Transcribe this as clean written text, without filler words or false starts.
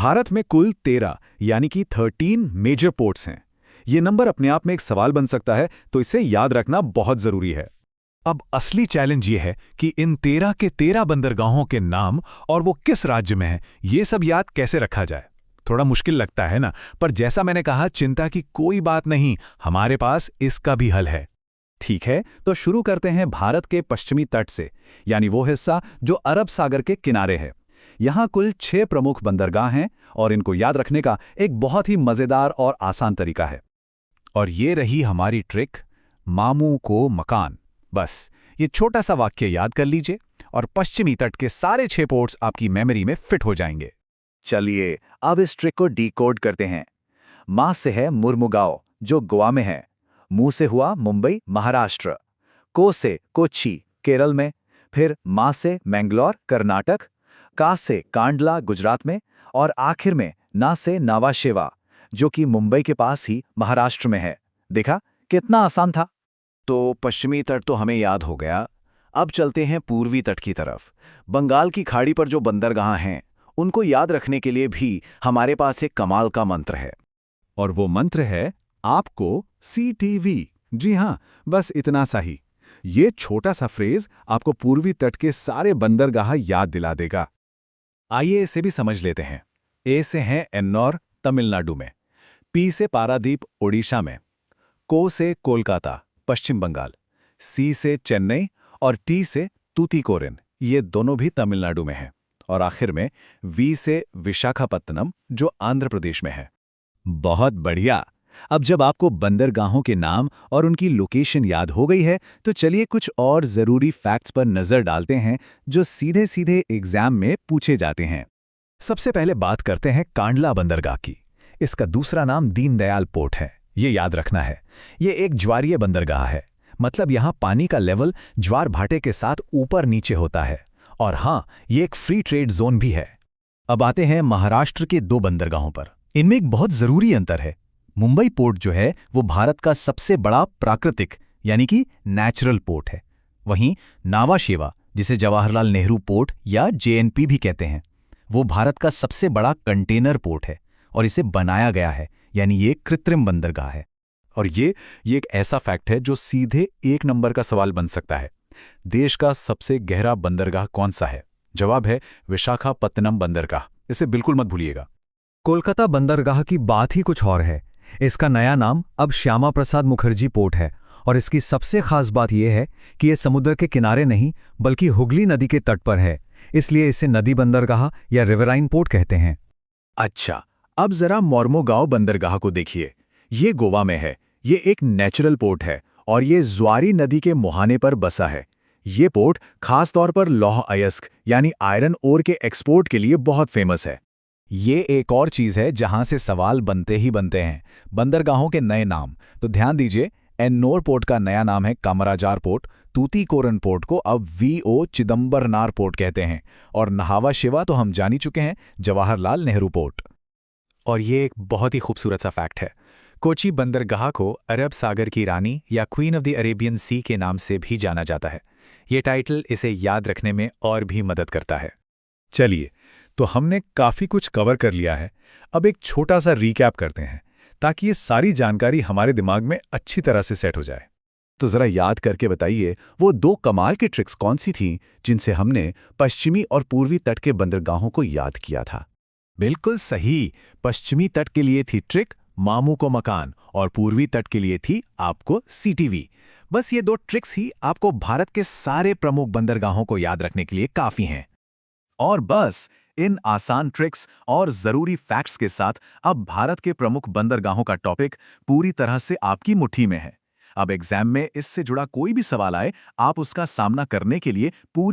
भारत में कुल 13 यानी कि 13 मेजर पोर्ट्स हैं। ये नंबर अपने आप में एक सवाल बन सकता है, तो इसे याद रखना बहुत जरूरी है। अब असली चैलेंज ये है कि इन 13 के 13 बंदरगाहों के नाम और वो किस राज्य में है, ये सब याद कैसे रखा जाए। थोड़ा मुश्किल लगता है ना, पर जैसा मैंने कहा, चिंता की कोई बात नहीं, हमारे पास इसका भी हल है। ठीक है, तो शुरू करते हैं भारत के पश्चिमी तट से, यानी वो हिस्सा जो अरब सागर के किनारे है। यहाँ कुल 6 प्रमुख बंदरगाह हैं और इनको याद रखने का एक बहुत ही मजेदार और आसान तरीका है। और ये रही हमारी ट्रिक, मामू को मकान। बस ये छोटा सा वाक्य याद कर लीजिए और पश्चिमी तट के सारे 6 पोर्ट्स आपकी मेमोरी में फिट हो जाएंगे। चलिए अब इस ट्रिक को डिकोड करते हैं। मां से है मुर्मुगाओ जो गोवा में है, मू से हुआ मुंबई महाराष्ट्र, को से कोच्चि केरल में, फिर मा से मैंगलोर कर्नाटक, का से कांडला गुजरात में, और आखिर में ना से नावा शेवा जो कि मुंबई के पास ही महाराष्ट्र में है। देखा कितना आसान था। तो पश्चिमी तट तो हमें याद हो गया। अब चलते हैं पूर्वी तट की तरफ। बंगाल की खाड़ी पर जो बंदरगाह हैं उनको याद रखने के लिए भी हमारे पास एक कमाल का मंत्र है, और वो मंत्र है आपको CTV। जी हाँ, बस इतना सा ही। ये छोटा सा फ्रेज आपको पूर्वी तट के सारे बंदरगाह याद दिला देगा। आइए इसे भी समझ लेते हैं। ए से हैं एन्नौर तमिलनाडु में, पी से पारादीप ओडिशा में, को से कोलकाता पश्चिम बंगाल, सी से चेन्नई और टी से तूतीकोरिन, ये दोनों भी तमिलनाडु में हैं, और आखिर में वी से विशाखापत्तनम जो आंध्र प्रदेश में है। बहुत बढ़िया। अब जब आपको बंदरगाहों के नाम और उनकी लोकेशन याद हो गई है, तो चलिए कुछ और जरूरी फैक्ट्स पर नजर डालते हैं जो सीधे सीधे एग्जाम में पूछे जाते हैं। सबसे पहले बात करते हैं कांडला बंदरगाह की। इसका दूसरा नाम दीनदयाल पोर्ट है, ये याद रखना है। ये एक ज्वारीय बंदरगाह है, मतलब यहाँ पानी का लेवल ज्वार भाटे के साथ ऊपर नीचे होता है, और हाँ, ये एक फ्री ट्रेड जोन भी है। अब आते हैं महाराष्ट्र के 2 बंदरगाहों पर। इनमें एक बहुत जरूरी अंतर है। मुंबई पोर्ट जो है वो भारत का सबसे बड़ा प्राकृतिक यानी कि नेचुरल पोर्ट है। वहीं नावा शेवा, जिसे जवाहरलाल नेहरू पोर्ट या JNP भी कहते हैं, वो भारत का सबसे बड़ा कंटेनर पोर्ट है और इसे बनाया गया है, यानी ये कृत्रिम बंदरगाह है। और ये एक ऐसा फैक्ट है जो सीधे 1 नंबर का सवाल बन सकता है। देश का सबसे गहरा बंदरगाह कौन सा है? जवाब है विशाखापत्तनम बंदरगाह। इसे बिल्कुल मत भूलिएगा। कोलकाता बंदरगाह की बात ही कुछ और है। इसका नया नाम अब श्यामा प्रसाद मुखर्जी पोर्ट है, और इसकी सबसे खास बात यह है कि यह समुद्र के किनारे नहीं बल्कि हुगली नदी के तट पर है, इसलिए इसे नदी बंदरगाह या रिवराइन पोर्ट कहते हैं। अच्छा, अब जरा मोर्मुगाओ बंदरगाह को देखिए। ये गोवा में है। ये एक नेचुरल पोर्ट है और ये ज्वारी नदी के मुहाने पर बसा है। ये पोर्ट खास तौर पर लौह अयस्क यानी आयरन ओर के एक्सपोर्ट के लिए बहुत फेमस है। ये एक और चीज है जहां से सवाल बनते ही बनते हैं, बंदरगाहों के नए नाम। तो ध्यान दीजिए, एन्नौर पोर्ट का नया नाम है कामराजार पोर्ट, तूतीकोरन पोर्ट को अब VO चिदंबरनार पोर्ट कहते हैं, और नहावा शिवा तो हम जान ही चुके हैं, जवाहरलाल नेहरू पोर्ट। और ये एक बहुत ही खूबसूरत सा फैक्ट है, कोची बंदरगाह को अरब सागर की रानी या क्वीन ऑफ द अरेबियन सी के नाम से भी जाना जाता है। ये टाइटल इसे याद रखने में और भी मदद करता है। चलिए, तो हमने काफी कुछ कवर कर लिया है। अब एक छोटा सा रीकैप करते हैं ताकि ये सारी जानकारी हमारे दिमाग में अच्छी तरह से सेट हो जाए। तो जरा याद करके बताइए, वो 2 कमाल की ट्रिक्स कौन सी थीं जिनसे हमने पश्चिमी और पूर्वी तट के बंदरगाहों को याद किया था? बिल्कुल सही। पश्चिमी तट के लिए थी ट्रिक मामू को मकान, और पूर्वी तट के लिए थी आपको CTV। बस ये 2 ट्रिक्स ही आपको भारत के सारे प्रमुख बंदरगाहों को याद रखने के लिए काफी हैं। और बस इन आसान ट्रिक्स और जरूरी फैक्ट्स के साथ अब भारत के प्रमुख बंदरगाहों का टॉपिक पूरी तरह से आपकी मुट्ठी में है। अब एग्जाम में इससे जुड़ा कोई भी सवाल आए, आप उसका सामना करने के लिए पूरी